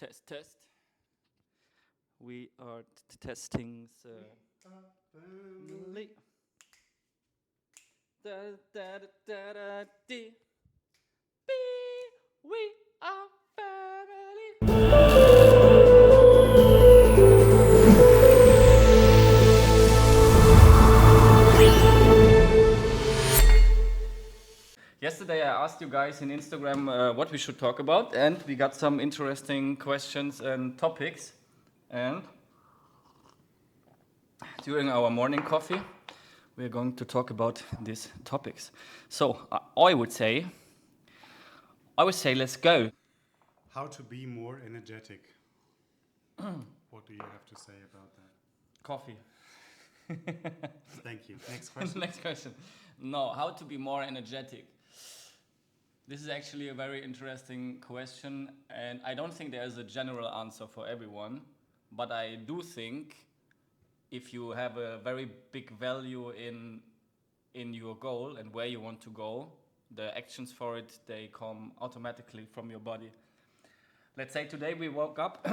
Test, test. We are testing the family. Da, da, da, da, da, dee. Bee. We are family. Yesterday I asked you guys in Instagram what we should talk about, and we got some interesting questions and topics. And during our morning coffee, we're going to talk about these topics. So I would say, let's go. How to be more energetic. What do you have to say about that? Coffee. Thank you. Next question. Next question. No, how to be more energetic. This is actually a very interesting question, and I don't think there is a general answer for everyone, but I do think if you have a very big value in your goal and where you want to go, the actions for it, they come automatically from your body. Let's say today we woke up,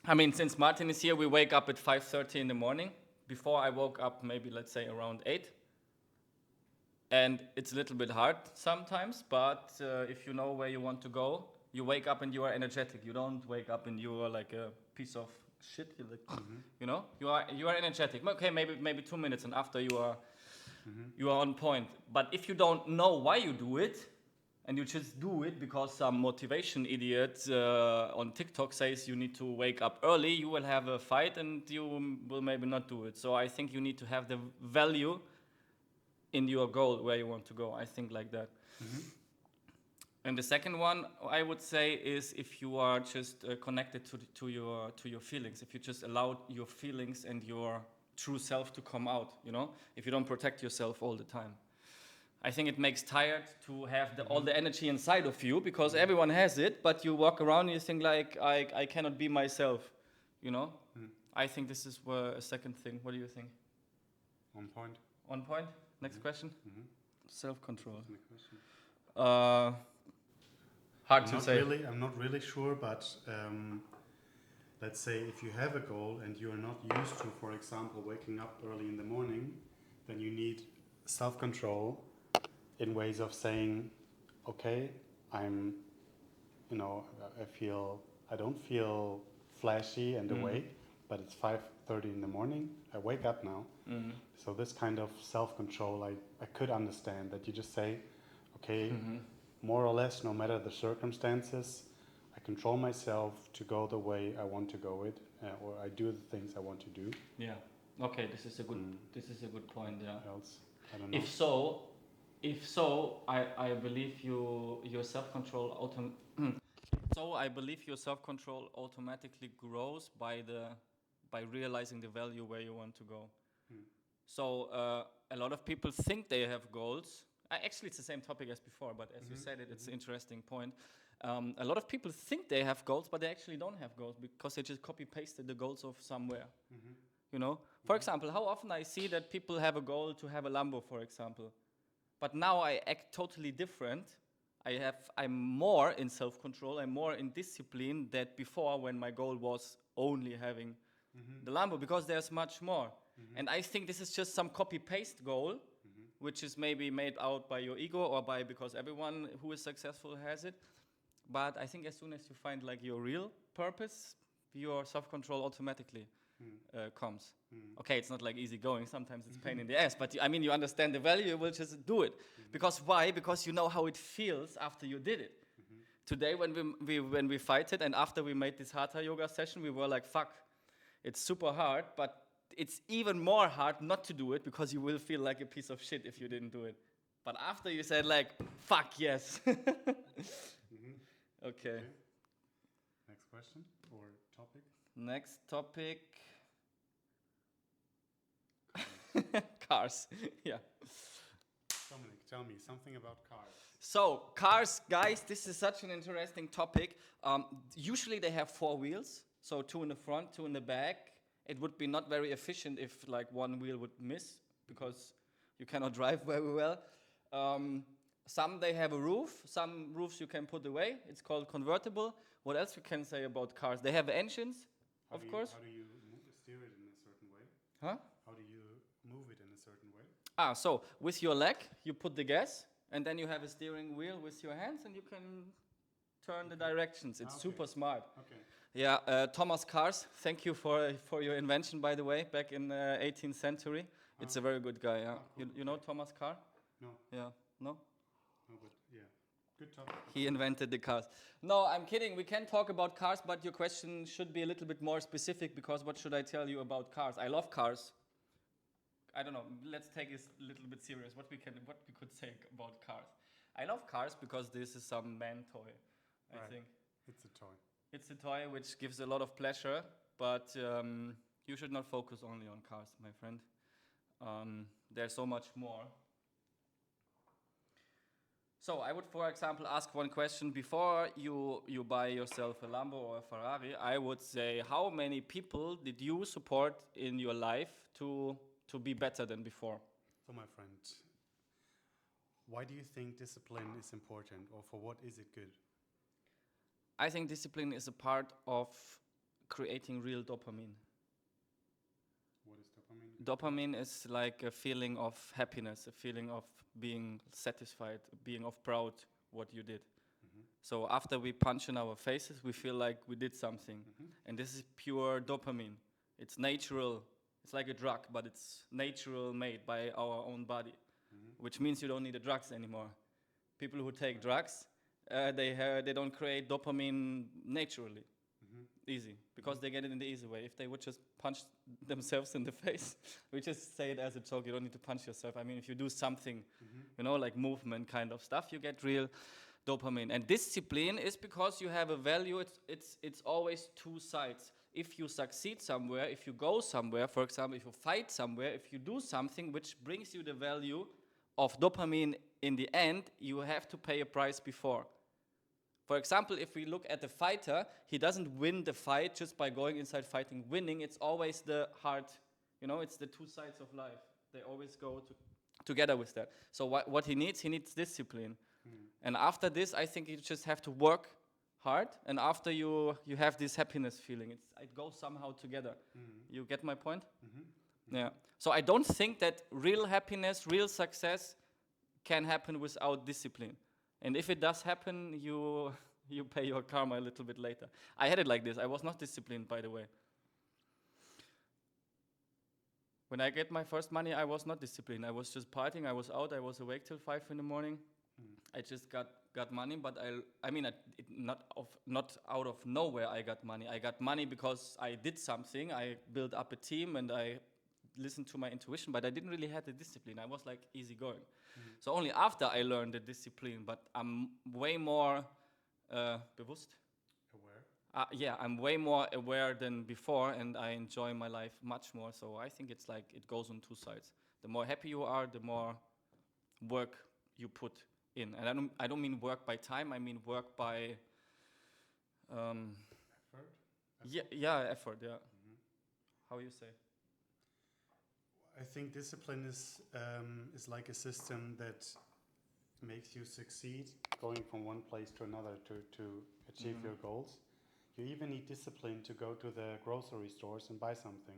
I mean, since Martin is here, we wake up at 5:30 in the morning. Before I woke up maybe, let's say, around 8. And it's a little bit hard sometimes, but if you know where you want to go, you wake up and you are energetic. You don't wake up and you are like a piece of shit. You're like, you know, you are energetic. Okay, maybe 2 minutes, and after you are on point. But if you don't know why you do it, and you just do it because some motivation idiot on TikTok says you need to wake up early, you will have a fight and you will maybe not do it. So I think you need to have the value in your goal where you want to go. I think like that. And the second one I would say is if you are just connected to your feelings, if you just allow your feelings and your true self to come out, you know, if you don't protect yourself all the time. I think it makes tired to have all the energy inside of you, because everyone has it, but you walk around and you think like, I cannot be myself, you know? I think this is a second thing. What do you think? On point. On point? Next question? Self-control. Next question. Hard to say. I'm not really sure, but let's say if you have a goal and you are not used to, for example, waking up early in the morning, then you need self-control in ways of saying, okay, I don't feel flashy and awake, but it's 5:30 in the morning. I wake up now. So this kind of self-control, I could understand that you just say, okay, more or less, no matter the circumstances, I control myself to go the way I want to go it, or I do the things I want to do. Yeah. Okay, this is a good point. Yeah. Else, I don't know. If so, I believe your self-control automatically grows by realizing the value where you want to go. So a lot of people think they have goals. Actually, it's the same topic as before, but as you said it, it's an interesting point. A lot of people think they have goals, but they actually don't have goals because they just copy-pasted the goals of somewhere. You know? For example, how often I see that people have a goal to have a Lambo, for example. But now I act totally different. I'm more in self-control, I'm more in discipline than before, when my goal was only having the Lambo, because there's much more. And I think this is just some copy-paste goal, which is maybe made out by your ego or because everyone who is successful has it. But I think as soon as you find like your real purpose, your self-control automatically comes. Okay, it's not like easy going. Sometimes it's pain in the ass. But I mean, you understand the value, you will just do it. Because why? Because you know how it feels after you did it. Today when we fight it, and after we made this Hatha yoga session, we were like, fuck, it's super hard, but it's even more hard not to do it, because you will feel like a piece of shit if you didn't do it. But after you said like, fuck yes. Okay. Next question or topic? Next topic. Cars. Yeah. Dominic, tell me something about cars. So cars, guys, this is such an interesting topic. Usually they have 4 wheels, so 2 in the front, 2 in the back. It would be not very efficient if like one wheel would miss, because you cannot drive very well. Some they have a roof. Some roofs you can put away. It's called convertible. What else you can say about cars? They have engines, of course. How do you steer it in a certain way? Huh? How do you move it in a certain way? So with your leg, you put the gas, and then you have a steering wheel with your hands, and you can turn the directions. It's super smart. Okay. Yeah, Thomas Cars, thank you for your invention, by the way, back in the 18th century. It's a very good guy, yeah. Cool. You know Thomas Carr? No. Yeah, no? No, but yeah. Good topic. He invented the cars. No, I'm kidding. We can talk about cars, but your question should be a little bit more specific, because what should I tell you about cars? I love cars. I don't know. Let's take this a little bit serious. What we could say about cars? I love cars because this is some man toy. I think It's a toy. it's a toy which gives a lot of pleasure, but you should not focus only on cars, my friend. There's so much more. So I would, for example, ask one question. Before you buy yourself a Lambo or a Ferrari, I would say, how many people did you support in your life to be better than before? So my friend, why do you think discipline is important, or for what is it good? I think discipline is a part of creating real dopamine. What is dopamine? Dopamine is like a feeling of happiness, a feeling of being satisfied, being of proud what you did. So after we punch in our faces, we feel like we did something. And this is pure dopamine. It's natural. It's like a drug, but it's natural, made by our own body, which means you don't need the drugs anymore. People who take drugs, they don't create dopamine naturally. Easy, because they get it in the easy way. If they would just punch themselves in the face, we just say it as a joke, you don't need to punch yourself. I mean, if you do something, you know, like movement kind of stuff, you get real dopamine. And discipline is because you have a value, it's always two sides. If you succeed somewhere, if you go somewhere, for example, if you fight somewhere, if you do something which brings you the value of dopamine in the end, you have to pay a price before. For example, if we look at the fighter, he doesn't win the fight just by going inside fighting. Winning, it's always the heart. You know, it's the two sides of life. They always go together with that. So what he needs discipline. And after this, I think you just have to work hard. And after you have this happiness feeling, it goes somehow together. You get my point? Yeah. So I don't think that real happiness, real success can happen without discipline. And if it does happen, you pay your karma a little bit later. I had it like this. I was not disciplined, by the way. When I get my first money, I was not disciplined. I was just partying. I was out. I was awake till 5 in the morning. I just got money, but not out of nowhere I got money. I got money because I did something. I built up a team and I listened to my intuition, but I didn't really have the discipline. I was like easygoing. So only after I learned the discipline, but I'm way more bewusst. Aware? Yeah, I'm way more aware than before, and I enjoy my life much more. So I think it's like it goes on two sides. The more happy you are, the more work you put in. And I don't mean work by time. I mean work by Effort? effort. Yeah. How you say? I think discipline is like a system that makes you succeed going from one place to another to achieve your goals. You even need discipline to go to the grocery stores and buy something.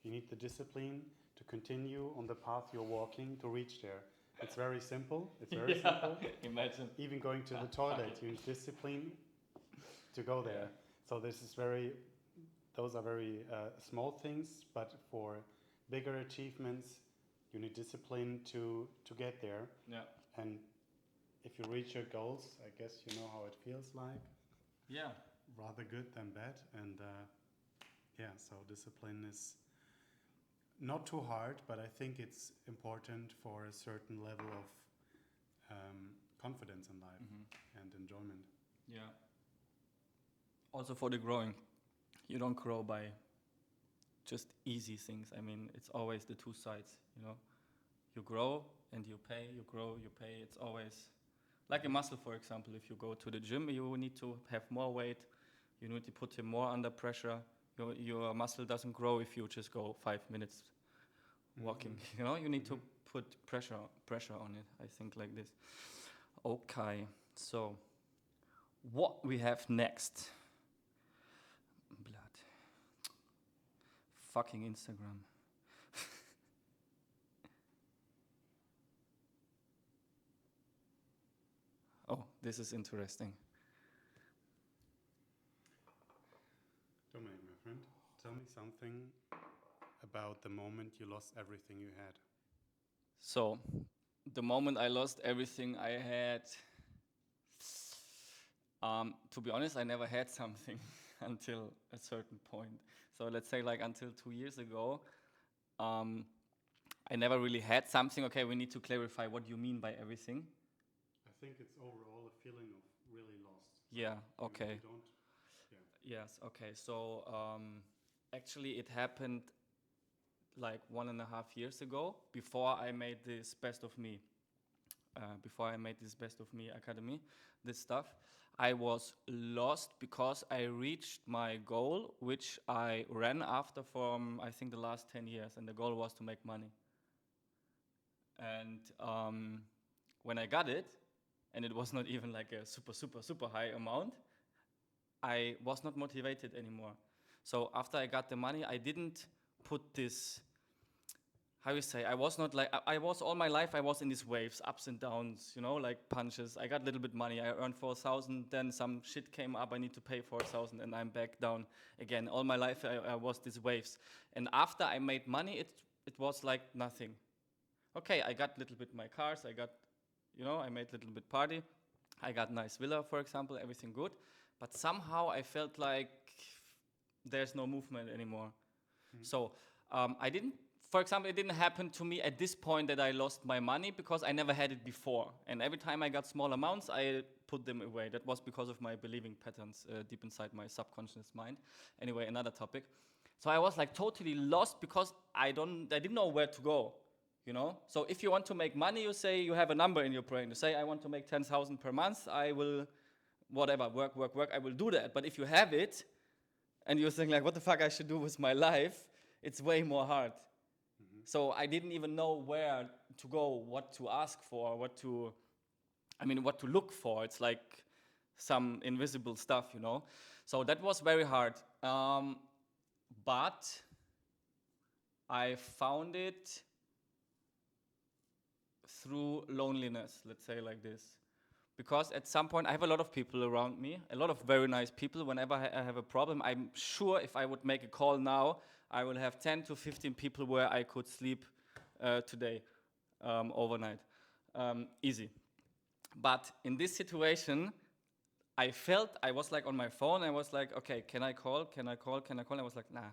You need the discipline to continue on the path you're walking to reach there. It's very simple. It's very simple. Imagine. Even going to the toilet, you need discipline to go there. Yeah. So those are very small things, but for bigger achievements, you need discipline to get there. Yeah. And if you reach your goals, I guess you know how it feels like. Yeah. Rather good than bad. And so discipline is not too hard, but I think it's important for a certain level of confidence in life and enjoyment. Yeah. Also for the growing, you don't grow by just easy things. I mean, it's always the two sides, you know. You grow and you pay, you grow, you pay. It's always like a muscle, for example. If you go to the gym, you need to have more weight. You need to put him more under pressure. Your muscle doesn't grow if you just go 5 minutes walking. You know, you need to put pressure on it. I think like this. Okay, so what we have next? Blood. Fucking Instagram. Oh, this is interesting. Dominik, my friend, tell me something about the moment you lost everything you had. So, the moment I lost everything I had, to be honest, I never had something until a certain point. So let's say like until 2 years ago, I never really had something. Okay, we need to clarify what you mean by everything. I think it's overall a feeling of really lost. Yeah, You okay. don't. Yeah. Yes, okay. So actually, it happened like 1.5 years ago before I made this Best of Me. Before I made this Best of Me Academy, this stuff, I was lost because I reached my goal, which I ran after from I think the last 10 years, and the goal was to make money. And when I got it, and it was not even like a super, super, super high amount, I was not motivated anymore. So after I got the money, I didn't put this, how you say, I was not like, I was all my life, I was in these waves, ups and downs, you know, like punches. I got a little bit money, I earned 4,000, then some shit came up, I need to pay 4,000, and I'm back down again. All my life I was these waves. And after I made money, it was like nothing. Okay, I got a little bit my cars, I got, you know, I made a little bit party. I got nice villa, for example, everything good. But somehow I felt like there's no movement anymore. So I didn't, for example, it didn't happen to me at this point that I lost my money because I never had it before. And every time I got small amounts, I put them away. That was because of my believing patterns deep inside my subconscious mind. Anyway, another topic. So I was like totally lost because I didn't know where to go. You know, so if you want to make money, you say you have a number in your brain. You say, I want to make 10,000 per month. I will, whatever, work. I will do that. But if you have it, and you think like, what the fuck I should do with my life, it's way more hard. So I didn't even know where to go, what to ask for, what to look for. It's like some invisible stuff, you know. So that was very hard. But I found it through loneliness, let's say like this. Because at some point, I have a lot of people around me, a lot of very nice people. Whenever I have a problem, I'm sure if I would make a call now, I will have 10 to 15 people where I could sleep today, overnight. Easy. But in this situation, I felt, I was like on my phone, I was like, okay, can I call? I was like, nah.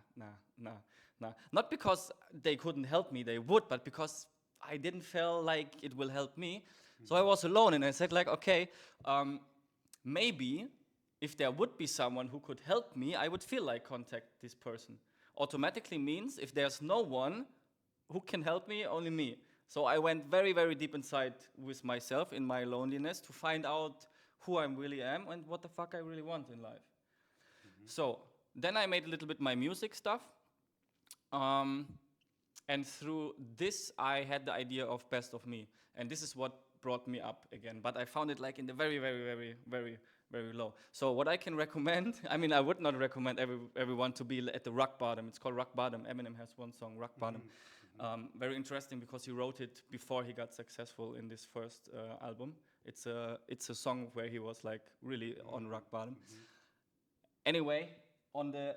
Not because they couldn't help me, they would, but because I didn't feel like it will help me. So I was alone and I said like, okay, maybe if there would be someone who could help me, I would feel like contact this person. Automatically means if there's no one who can help me, only me. So I went very, very deep inside with myself in my loneliness to find out who I really am and what the fuck I really want in life. So then I made a little bit my music stuff. And through this, I had the idea of Best of Me. And this is what brought me up again. But I found it like in the very, very, very, very, very low. So what I can recommend, I mean, I would not recommend everyone to be at the rock bottom. It's called Rock Bottom. Eminem has one song, Rock Bottom. Very interesting because he wrote it before he got successful in this first album. It's a song where he was like really on rock bottom. Anyway, on the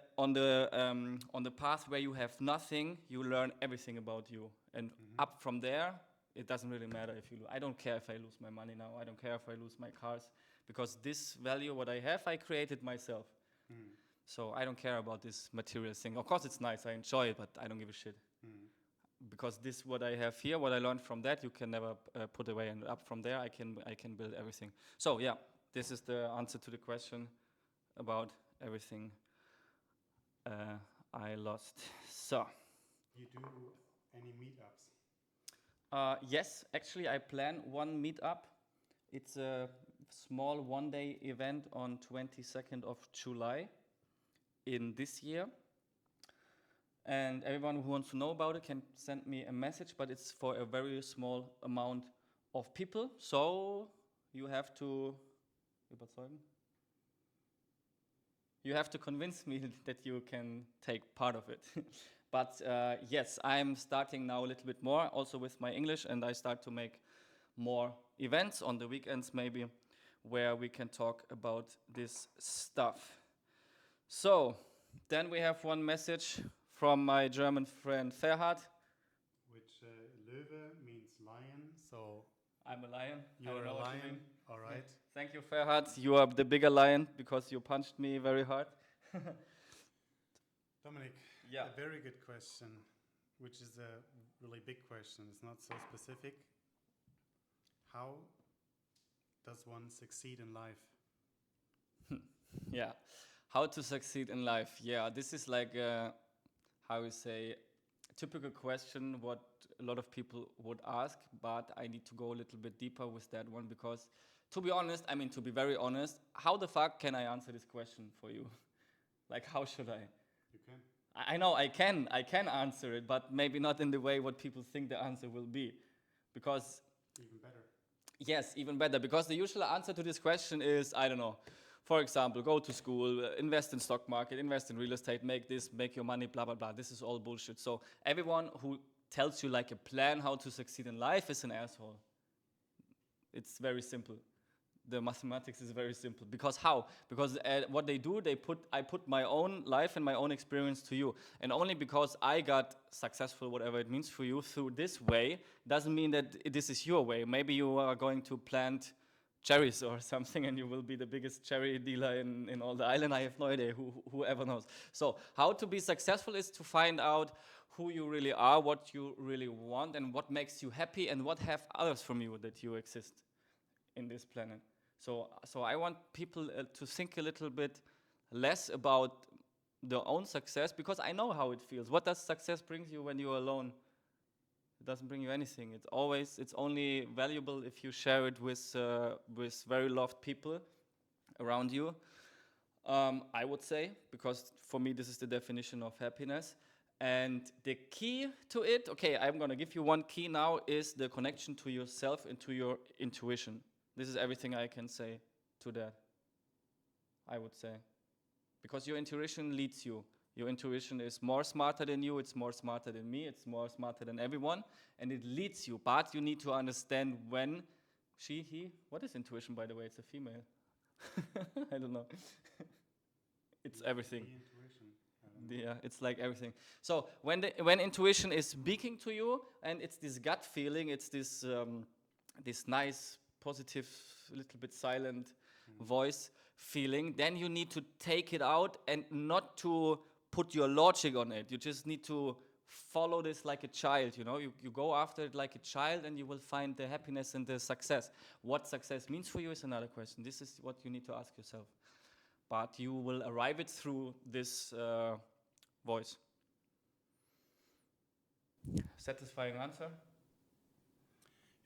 path where you have nothing, you learn everything about you, and up from there, it doesn't really matter if you. I don't care if I lose my money now. I don't care if I lose my cars, because this value, what I have, I created myself. So I don't care about this material thing. Of course, it's nice. I enjoy it, but I don't give a shit. Because this, what I have here, what I learned from that, you can never put away. And up from there, I can build everything. So yeah, this is the answer to the question about everything I lost. So. You do any meetups? Yes, actually, I plan one meetup. It's a small one-day event on 22nd of July in this year. And everyone who wants to know about it can send me a message, but it's for a very small amount of people. So you have to überzeugen. You have to convince me that you can take part of it. But yes, I'm starting now a little bit more, also with my English, and I start to make more events on the weekends maybe, where we can talk about this stuff. So, then we have one message from my German friend Ferhat. Which Löwe means lion, so I'm a lion. you I don't are know a what you lion. mean. All right. Thank you, Ferhat. You are the bigger lion because you punched me very hard. Dominic, Yeah. a very good question, which is a really big question. It's not so specific. How does one succeed in life? Yeah. How to succeed in life. Yeah, this is like a, how you say, typical question what a lot of people would ask, but I need to go a little bit deeper with that one because, to be honest, I mean, to be very honest, how the fuck can I answer this question for you? Like, how should I? You can. I know I can answer it, but maybe not in the way what people think the answer will be. Because, Even better. yes, even better, because the usual answer to this question is, I don't know, for example, go to school, invest in stock market, invest in real estate, make this, make your money, blah, blah, blah. This is all bullshit. So everyone who tells you like a plan how to succeed in life is an asshole. It's very simple. The mathematics is very simple. Because how? Because what they do, I put my own life and my own experience to you. And only because I got successful, whatever it means for you, through this way, doesn't mean that this is your way. Maybe you are going to plant cherries or something and you will be the biggest cherry dealer in all the island. I have no idea, whoever knows. So how to be successful is to find out who you really are, what you really want, and what makes you happy, and what have others from you that you exist in this planet. So I want people to think a little bit less about their own success, because I know how it feels. What does success bring you when you're alone? It doesn't bring you anything. It's only valuable if you share it with very loved people around you. I would say, because for me this is the definition of happiness. And the key to it, okay, I'm gonna give you one key now, is the connection to yourself and to your intuition. This is everything I can say to that, I would say. Because your intuition leads you. Your intuition is more smarter than you, it's more smarter than me, it's more smarter than everyone, and it leads you. But you need to understand when he, what is intuition, by the way? It's a female. I don't know. It's everything. The intuition. I don't know. Yeah, it's like everything. So when intuition is speaking to you, and it's this gut feeling, it's this this nice, positive, little bit silent voice feeling, then you need to take it out and not to put your logic on it. You just need to follow this like a child, you know. You go after it like a child, and you will find the happiness and the success. What success means for you is another question. This is what you need to ask yourself. But you will arrive it through this voice. Satisfying answer?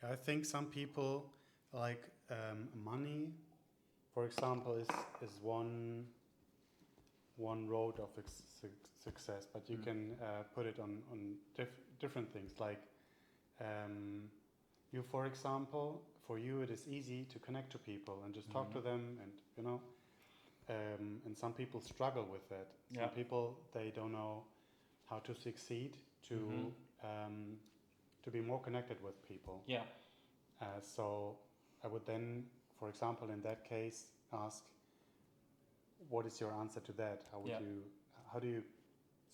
Yeah, I think some people like money, for example, is one road of success, but you can put it on different things. Like you, for example, for you it is easy to connect to people and just talk to them, and you know. And some people struggle with that. Yeah. Some people, they don't know how to succeed, to be more connected with people. Yeah. So I would then, for example, in that case, ask, what is your answer to that? How do you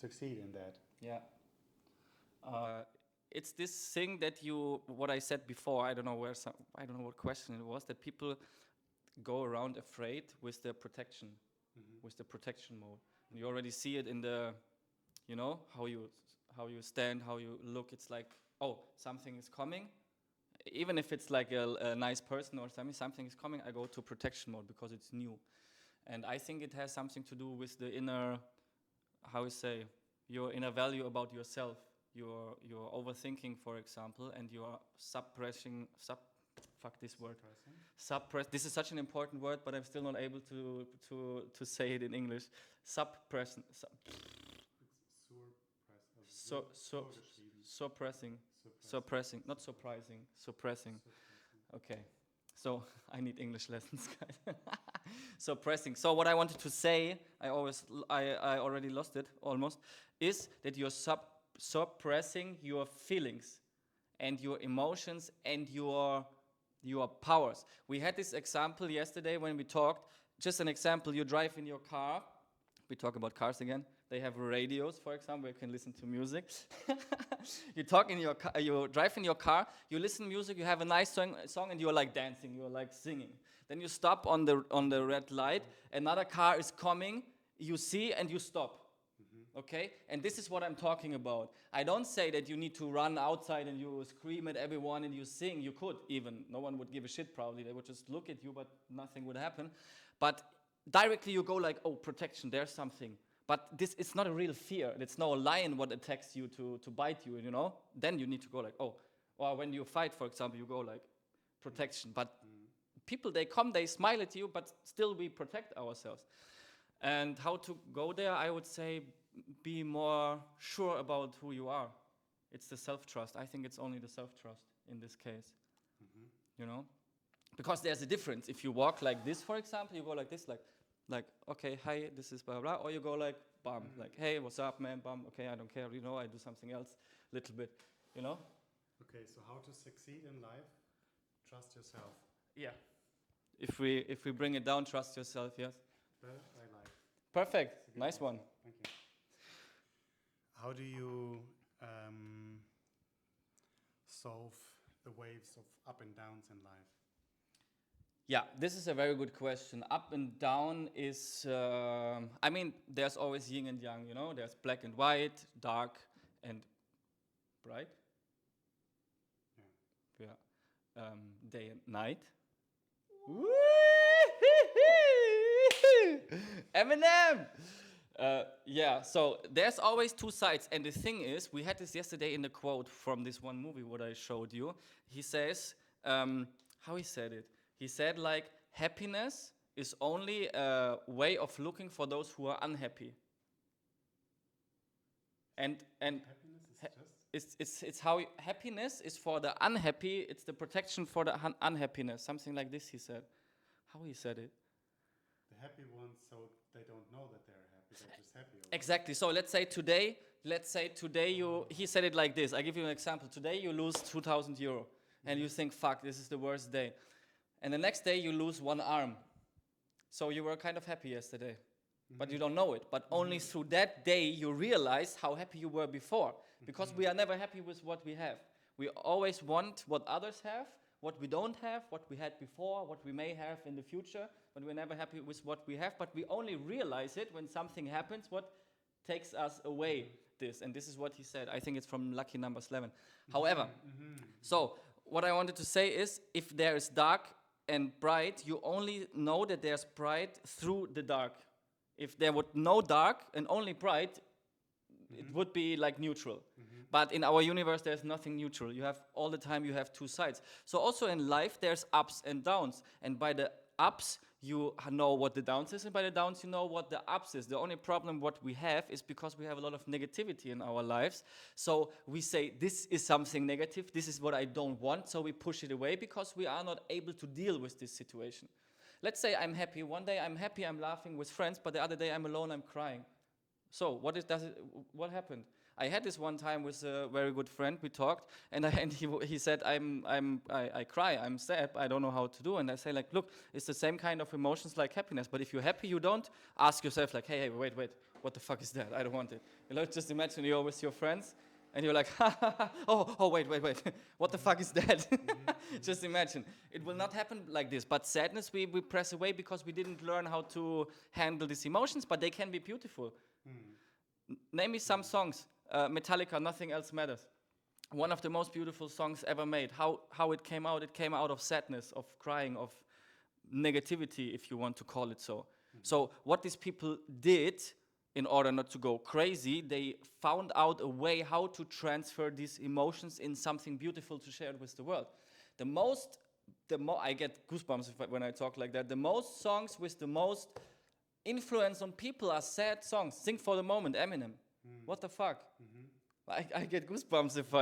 succeed in that? Yeah. It's this thing that what I said before, I don't know what question it was, that people go around afraid with the protection, with the protection mode. And you already see it in the, you know, how you stand, how you look. It's like, oh, something is coming. Even if it's like a nice person or something is coming, I go to protection mode because it's new. And I think it has something to do with the inner, how you say, your inner value about yourself. You're overthinking, for example, and you're suppressing. Fuck this word. Suppress. This is such an important word, but I'm still not able to say it in English. Suppressing. Suppressing. Not surprising. Suppressing. Okay. So I need English lessons, guys. So pressing. So what I wanted to say, I already lost it almost, is that you're suppressing your feelings and your emotions and your powers. We had this example yesterday when we talked. Just an example, you drive in your car. We talk about cars again. They have radios, for example, where you can listen to music. You talk in your car, you drive in your car, you listen to music, you have a nice song and you're like dancing, you're like singing. Then you stop on the red light, another car is coming, you see and you stop. Okay? And this is what I'm talking about. I don't say that you need to run outside and you scream at everyone and you sing. You could even. No one would give a shit probably. They would just look at you, but nothing would happen. But directly you go like, oh, protection, there's something. But this is not a real fear. It's no lion what attacks you to bite you, you know? Then you need to go like, oh. Or when you fight, for example, you go like, protection. But people, they come, they smile at you, but still we protect ourselves. And how to go there, I would say, be more sure about who you are. It's the self-trust. I think it's only the self-trust in this case. You know? Because there's a difference. If you walk like this, for example, you go like this, like okay, hi, this is blah, blah, or you go like, bam, like, hey, what's up, man, bam, okay, I don't care, you know, I do something else, little bit, you know? Okay, so how to succeed in life? Trust yourself. Yeah. If we bring it down, trust yourself, yes. That I like. Perfect, nice one. Thank you. How do you solve the waves of up and downs in life? Yeah, this is a very good question. Up and down is, I mean, there's always yin and yang, you know? There's black and white, dark and bright. Yeah. Day and night. Eminem! Yeah, so there's always two sides. And the thing is, we had this yesterday in the quote from this one movie, what I showed you. He says, how he said it? He said, like, happiness is only a way of looking for those who are unhappy. And Happiness is just? it's how happiness is for the unhappy, it's the protection for the unhappiness. Something like this, he said. How he said it? The happy ones, so they don't know that they're happy, they're just happy. Exactly. So let's say today he said it like this. I give you an example. Today you lose 2,000 euro and you think, fuck, this is the worst day. And the next day you lose one arm. So you were kind of happy yesterday, but you don't know it. But only through that day you realize how happy you were before. Because we are never happy with what we have. We always want what others have, what we don't have, what we had before, what we may have in the future, but we're never happy with what we have. But we only realize it when something happens, what takes us away this. And this is what he said. I think it's from Lucky Number 11. However, so what I wanted to say is, if there is dark and bright, you only know that there's bright through the dark. If there would no dark and only bright, it would be like neutral. But in our universe, there's nothing neutral. You have all the time, you have two sides. So also in life, there's ups and downs. And by the ups, you know what the downs is, and by the downs, you know what the ups is. The only problem what we have is because we have a lot of negativity in our lives. So we say, this is something negative, this is what I don't want, so we push it away because we are not able to deal with this situation. Let's say I'm happy. One day I'm happy, I'm laughing with friends, but the other day I'm alone, I'm crying. So what happened? I had this one time with a very good friend. We talked, and he said, I cry, I'm sad, I don't know how to do. And I say, like, look, it's the same kind of emotions like happiness. But if you're happy, you don't ask yourself, like, hey, wait, what the fuck is that? I don't want it. You know, just imagine you're with your friends, and you're like, oh, wait, what the fuck is that? Just imagine. It will not happen like this. But sadness, we press away because we didn't learn how to handle these emotions, but they can be beautiful. Name me some songs. Metallica, Nothing Else Matters. One of the most beautiful songs ever made. How it came out of sadness, of crying, of negativity, if you want to call it so. So what these people did, in order not to go crazy, they found out a way how to transfer these emotions in something beautiful to share with the world. The more I get goosebumps when I talk like that. The most songs with the most influence on people are sad songs. Sing for the Moment, Eminem. What the fuck? I get goosebumps if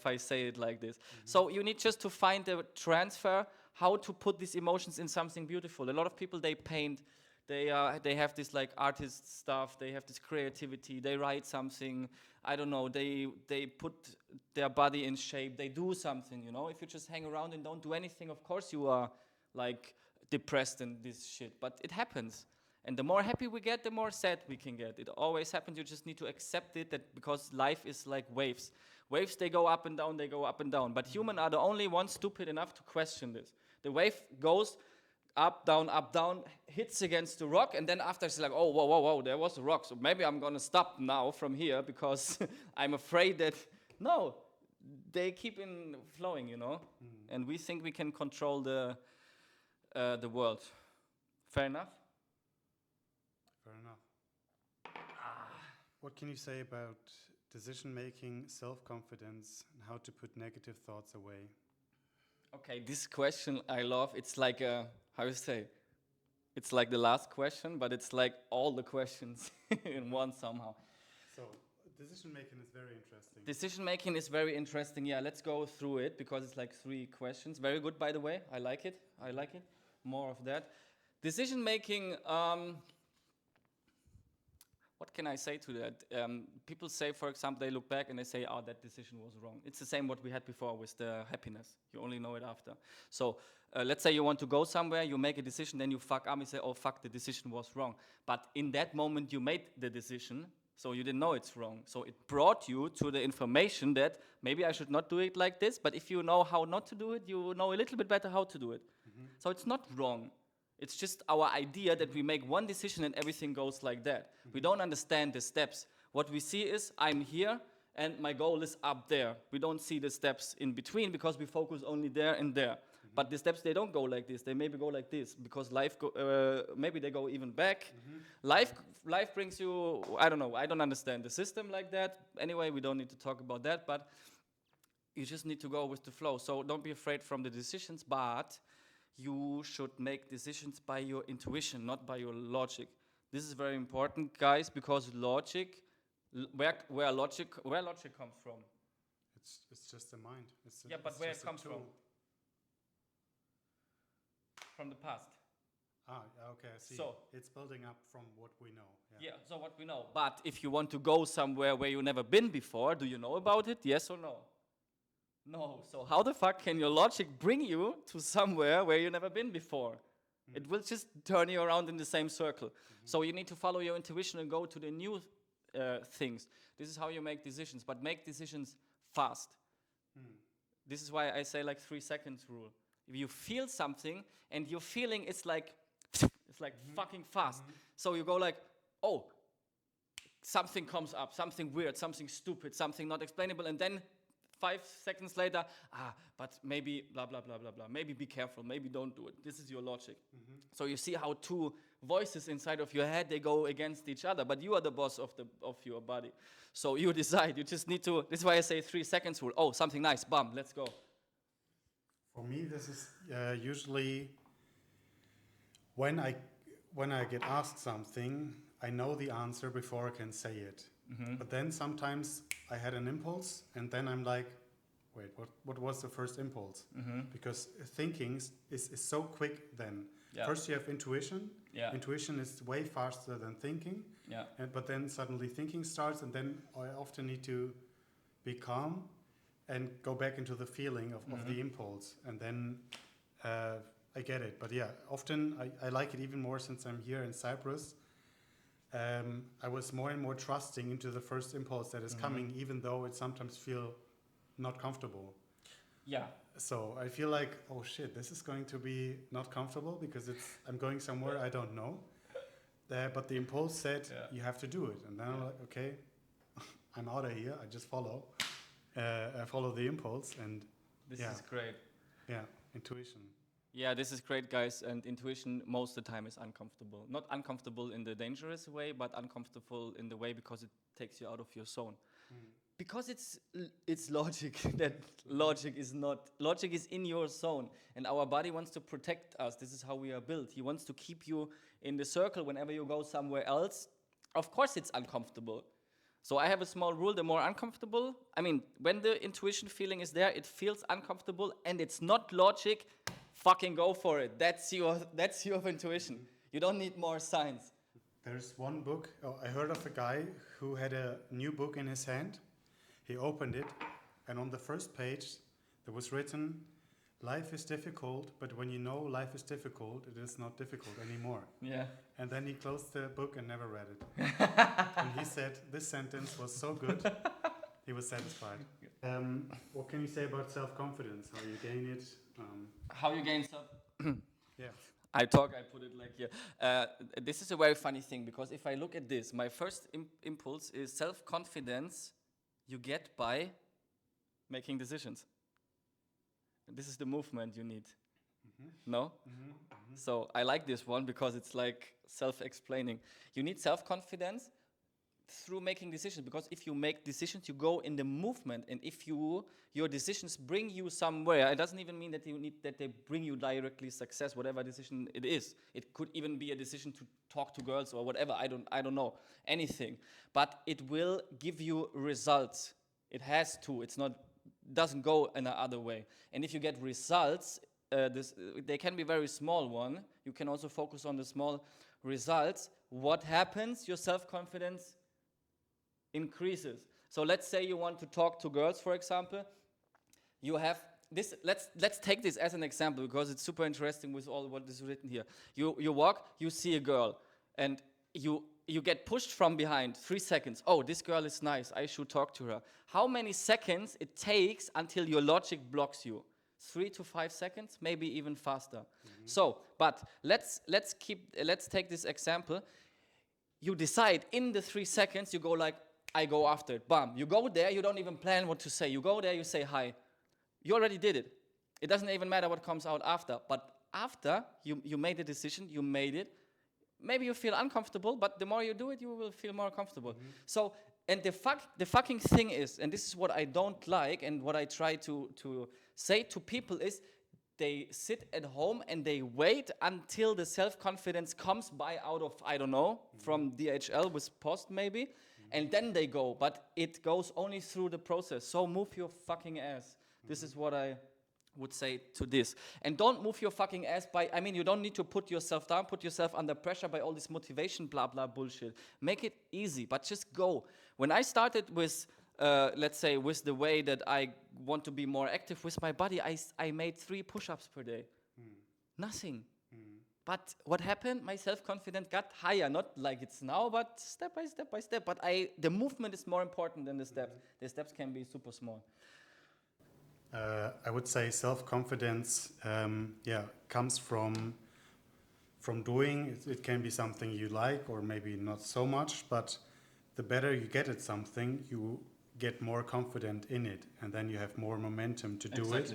I say it like this. So you need just to find a transfer, how to put these emotions in something beautiful. A lot of people, they paint, they have this like artist stuff, they have this creativity, they write something, I don't know, they put their body in shape, they do something, you know. If you just hang around and don't do anything, of course you are like depressed and this shit, but it happens. And the more happy we get, the more sad we can get. It always happens. You just need to accept it, that because life is like waves. Waves, they go up and down, they go up and down. But humans are the only ones stupid enough to question this. The wave goes up, down, hits against the rock, and then after it's like, oh, whoa, whoa, whoa, there was a rock. So maybe I'm going to stop now from here because I'm afraid that, no, they keep in flowing, you know. And we think we can control the world. Fair enough? Fair enough. What can you say about decision making, self confidence, and how to put negative thoughts away? Okay, this question I love. It's like how you say? It's like the last question, but it's like all the questions in one somehow. So, decision making is very interesting. Decision making is very interesting. Yeah, let's go through it because it's like 3 questions. Very good, by the way. I like it. I like it. More of that. Decision making. What can I say to that? People say, for example, they look back and they say, oh, that decision was wrong. It's the same what we had before with the happiness. You only know it after. So let's say you want to go somewhere, you make a decision, then you fuck up and say, oh, fuck, the decision was wrong. But in that moment, you made the decision, so you didn't know it's wrong. So it brought you to the information that maybe I should not do it like this, but if you know how not to do it, you know a little bit better how to do it. So it's not wrong. It's just our idea that we make one decision and everything goes like that. We don't understand the steps. What we see is, I'm here and my goal is up there. We don't see the steps in between because we focus only there and there. But the steps, they don't go like this. They maybe go like this because life, maybe they go even back. Life brings you, I don't know, I don't understand the system like that. Anyway, we don't need to talk about that, but you just need to go with the flow. So don't be afraid from the decisions, but you should make decisions by your intuition, not by your logic. This is very important, guys, because logic, where logic comes from. It's just the mind. Yeah, but where it comes from? From the past. Ah, okay, I see. So it's building up from what we know. Yeah, so what we know. But if you want to go somewhere where you've never been before, do you know about it? Yes or no? No. So how the fuck can your logic bring you to somewhere where you've never been before? It will just turn you around in the same circle. So you need to follow your intuition and go to the new things. This is how you make decisions, but make decisions fast. This is why I say like 3 seconds rule. If you feel something and your feeling is like, it's like fucking fast. So you go like, oh, something comes up, something weird, something stupid, something not explainable, and then 5 seconds later, but maybe blah, blah, blah, blah, blah. Maybe be careful, maybe don't do it. This is your logic. So you see how 2 voices inside of your head, they go against each other, but you are the boss of your body. So you decide, you just need to, this is why I say 3 seconds rule. Oh, something nice, bam, let's go. For me, this is usually when I get asked something, I know the answer before I can say it. But then sometimes I had an impulse, and then I'm like, wait, what was the first impulse? Because thinking is so quick then. Yeah. First you have intuition. Yeah. Intuition is way faster than thinking. Yeah. But then suddenly thinking starts, and then I often need to be calm and go back into the feeling of the impulse. And then I get it. But yeah, often I like it even more since I'm here in Cyprus. I was more and more trusting into the first impulse that is coming, even though it sometimes feel not comfortable. Yeah. So I feel like, oh shit, this is going to be not comfortable because I'm going somewhere I don't know. But the impulse said, you have to do it. And then I'm like, okay, I'm out of here. I just follow. I follow the impulse. And This is great. Yeah, intuition. Yeah, this is great, guys. And intuition most of the time is uncomfortable. Not uncomfortable in the dangerous way, but uncomfortable in the way because it takes you out of your zone. Because it's logic. That logic is in your zone. And our body wants to protect us. This is how we are built. He wants to keep you in the circle whenever you go somewhere else. Of course it's uncomfortable. So I have a small rule: the more uncomfortable, I mean, when the intuition feeling is there, it feels uncomfortable and it's not logic, fucking go for it. That's your intuition. You don't need more signs. There's one book, I heard of a guy who had a new book in his hand. He opened it, and on the first page there was written, "Life is difficult, but when you know life is difficult, it is not difficult anymore." Yeah. And then he closed the book and never read it. And he said this sentence was so good, he was satisfied. What can you say about self-confidence? How you gain it? How you gain self? Yeah. I put it like here. This is a very funny thing, because if I look at this, my first impulse is self-confidence you get by making decisions. This is the movement you need. No? So I like this one because it's like self-explaining. You need self-confidence through making decisions, because if you make decisions, you go in the movement, and if your decisions bring you somewhere, it doesn't even mean that they bring you directly success, whatever decision it is. It could even be a decision to talk to girls or whatever, I don't know, anything. But it will give you results. It has to. It's not, doesn't go in the other way. And if you get results, they can be very small one. You can also focus on the small results. What happens? Your self-confidence increases. So let's say you want to talk to girls, for example. You have this. Let's take this as an example, because it's super interesting with all what is written here. You walk, you see a girl, and you get pushed from behind. 3 seconds. Oh, this girl is nice. I should talk to her. How many seconds it takes until your logic blocks you? 3 to 5 seconds, maybe even faster. So, but let's take this example. You decide in the 3 seconds, you go like, I go after it, bam. You go there, you don't even plan what to say. You go there, you say hi. You already did it. It doesn't even matter what comes out after. But after you made the decision, you made it, maybe you feel uncomfortable, but the more you do it, you will feel more comfortable. So, and the fucking thing is, and this is what I don't like, and what I try to say to people is, they sit at home and they wait until the self-confidence comes by out of, I don't know, from DHL with post maybe, and then they go. But it goes only through the process. So move your fucking ass. This is what I would say to this. And don't move your fucking ass by, I mean, you don't need to put yourself down, put yourself under pressure by all this motivation, blah, blah, bullshit. Make it easy, but just go. When I started with, let's say, with the way that I want to be more active with my body, I made 3 push-ups per day. Nothing. But what happened? My self-confidence got higher, not like it's now, but step by step by step. But the movement is more important than the steps. The steps can be super small. I would say self-confidence, comes from doing. It can be something you like, or maybe not so much, but the better you get at something, you get more confident in it, and then you have more momentum to do it.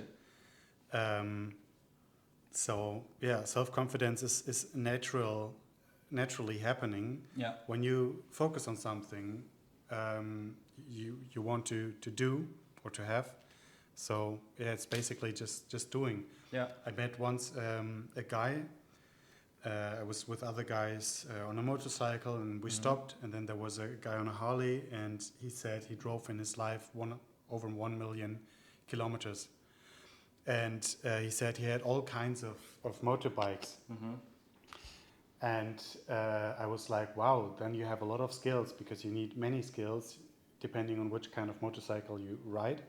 So yeah, self-confidence is naturally happening. Yeah. When you focus on something you want to do or to have. So yeah, it's basically just doing. Yeah. I met once a guy. I was with other guys on a motorcycle, and we stopped, and then there was a guy on a Harley, and he said he drove in his life over 1 million kilometers. And he said he had all kinds of motorbikes. And I was like, wow, then you have a lot of skills, because you need many skills depending on which kind of motorcycle you ride.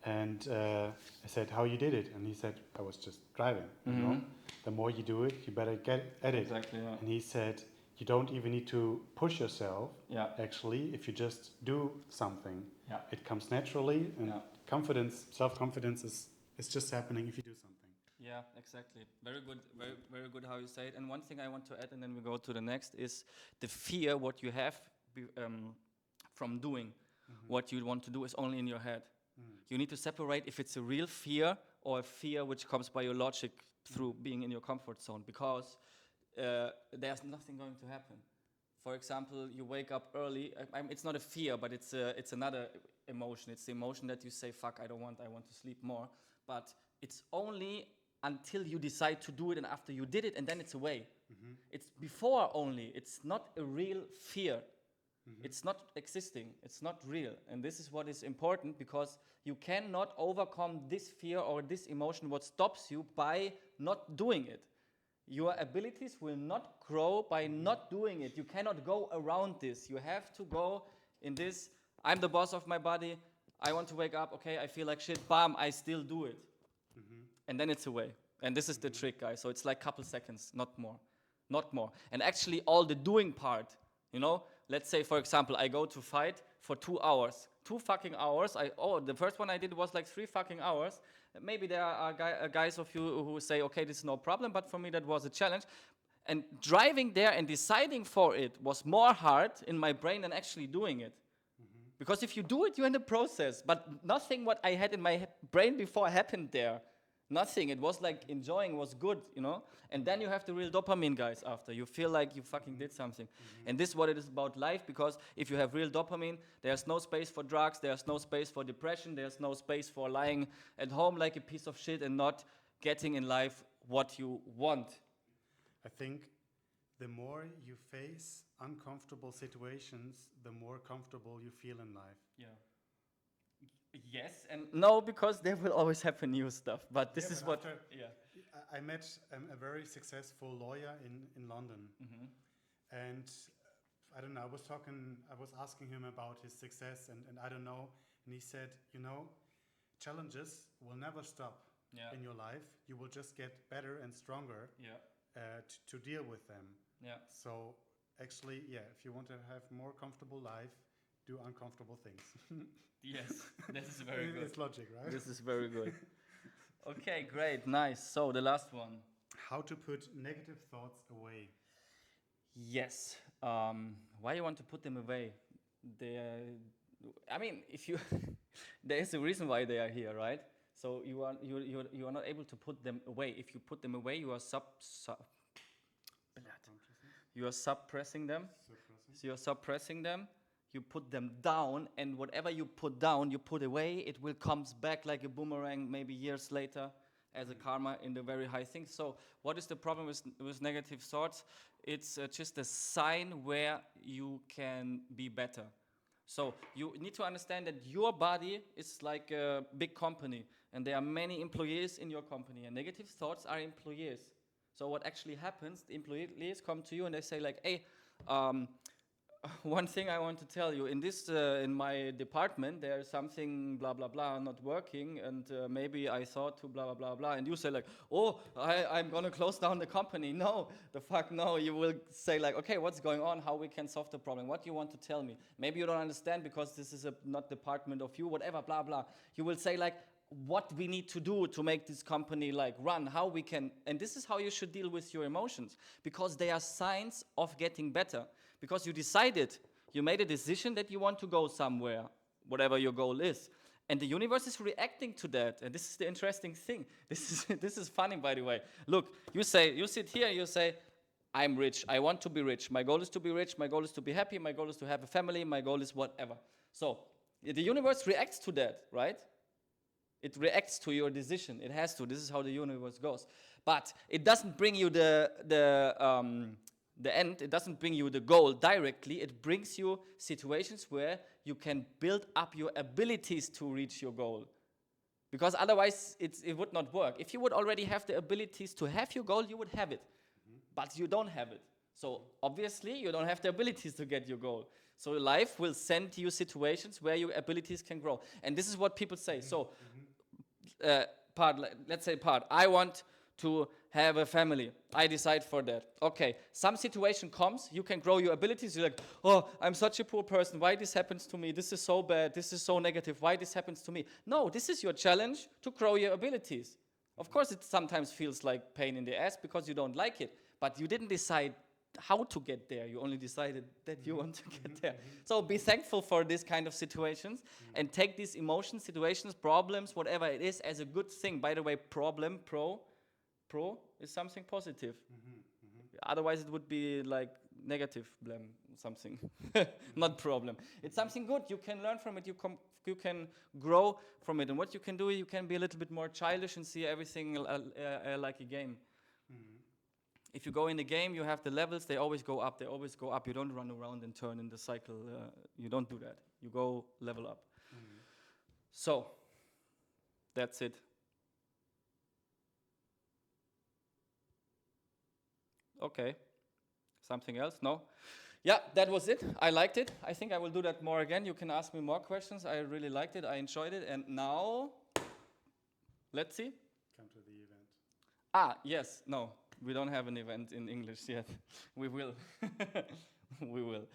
And I said, how you did it? And he said, I was just driving. You know? The more you do it, you better get at it. Exactly, yeah. And he said, you don't even need to push yourself. Yeah. Actually, if you just do something, Yeah. it comes naturally. And self-confidence is just happening if you do something. Yeah, exactly. Very good, very good how you say it. And one thing I want to add, and then we go to the next, is the fear what you have from doing what you want to do is only in your head. You need to separate if it's a real fear or a fear which comes by your logic through being in your comfort zone, because there's nothing going to happen. For example, you wake up early. It's not a fear, but it's another emotion. It's the emotion that you say, fuck, I want to sleep more. But it's only until you decide to do it, and after you did it, and then it's away. It's before only. It's not a real fear. It's not existing. It's not real. And this is what is important, because you cannot overcome this fear or this emotion, what stops you, by not doing it. Your abilities will not grow by not doing it. You cannot go around this. You have to go in this, I'm the boss of my body. I want to wake up. Okay, I feel like shit. Bam, I still do it. And then it's away. And this is the trick, guys. So it's like a couple seconds, not more. Not more. And actually all the doing part, you know, let's say, for example, I go to fight for 2 hours. 2 fucking hours. The first one I did was like 3 fucking hours. Maybe there are guys of you who say, okay, this is no problem, but for me that was a challenge. And driving there and deciding for it was more hard in my brain than actually doing it. Because if you do it, you're in the process. But nothing what I had in my brain before happened there. Nothing. It was like enjoying, was good, you know? And then you have the real dopamine, guys, after. You feel like you fucking did something. And this is what it is about life, because if you have real dopamine, there's no space for drugs, there's no space for depression, there's no space for lying at home like a piece of shit and not getting in life what you want. I think the more you face uncomfortable situations, the more comfortable you feel in life. Yeah. Yes and no, because there will always happen new stuff. But this is what... I met a very successful lawyer in London. And I don't know, I was asking him about his success and I don't know. And he said, you know, challenges will never stop in your life. You will just get better and stronger to deal with them. So actually, if you want to have more comfortable life, do uncomfortable things. Yes, this is very good. It's logic, right? This is very good. Okay, great, nice. So the last one. How to put negative thoughts away. Yes. Why you want to put them away? I mean, if you, there is a reason why they are here, right? So you are not able to put them away. If you put them away, you are you are suppressing them. So you are suppressing them. You put them down, and whatever you put down, you put away, it will come back like a boomerang maybe years later as a karma in the very high things. So what is the problem with negative thoughts? It's just a sign where you can be better. So you need to understand that your body is like a big company, and there are many employees in your company, and negative thoughts are employees. So what actually happens, the employees come to you and they say like, hey, one thing I want to tell you, in my department, there's something blah, blah, blah not working, and maybe I thought to blah, blah, blah, blah, and you say like, oh, I'm going to close down the company. No, the fuck no. You will say like, okay, what's going on, how we can solve the problem, what do you want to tell me? Maybe you don't understand because this is not department of you, whatever, blah, blah. You will say like, what we need to do to make this company like run, how we can, and this is how you should deal with your emotions, because they are signs of getting better, because you decided, you made a decision that you want to go somewhere, whatever your goal is, and the universe is reacting to that. And this is the interesting thing. This is funny, by the way. Look, you sit here, you say, I'm rich, I want to be rich, my goal is to be rich, my goal is to be happy, my goal is to have a family, my goal is whatever. So the universe reacts to that, right? It reacts to your decision. It has to. This is how the universe goes. But it doesn't bring you the end. It doesn't bring you the goal directly. It brings you situations where you can build up your abilities to reach your goal. Because otherwise, it would not work. If you would already have the abilities to have your goal, you would have it. But you don't have it. So obviously, you don't have the abilities to get your goal. So life will send you situations where your abilities can grow. And this is what people say. So, let's say I want to have a family. I decide for that. Okay, some situation comes, you can grow your abilities. You're like, oh, I'm such a poor person. Why this happens to me? This is so bad. This is so negative. Why this happens to me? No, this is your challenge to grow your abilities. Of course, it sometimes feels like pain in the ass because you don't like it. But you didn't decide how to get there. You only decided that you want to get there. So be thankful for this kind of situations and take these emotions, situations, problems, whatever it is, as a good thing. By the way, problem, pro is something positive. Otherwise, it would be like negative, blame, something, not problem. It's something good. You can learn from it. You can grow from it. And what you can do, you can be a little bit more childish and see everything like a game. If you go in the game, you have the levels, they always go up, they always go up. You don't run around and turn in the cycle. You don't do that. You go level up. So, that's it. Okay. Something else? No? Yeah, that was it. I liked it. I think I will do that more again. You can ask me more questions. I really liked it. I enjoyed it. And now, let's see. Come to the event. Ah, yes. No, we don't have an event in English yet. We will. We will.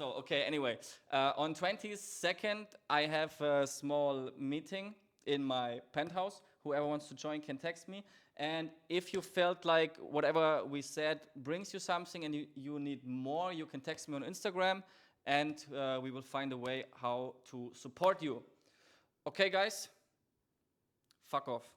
Okay, anyway. On 22nd, I have a small meeting in my penthouse. Whoever wants to join can text me. And if you felt like whatever we said brings you something and you need more, you can text me on Instagram, and we will find a way how to support you. Okay, guys? Fuck off.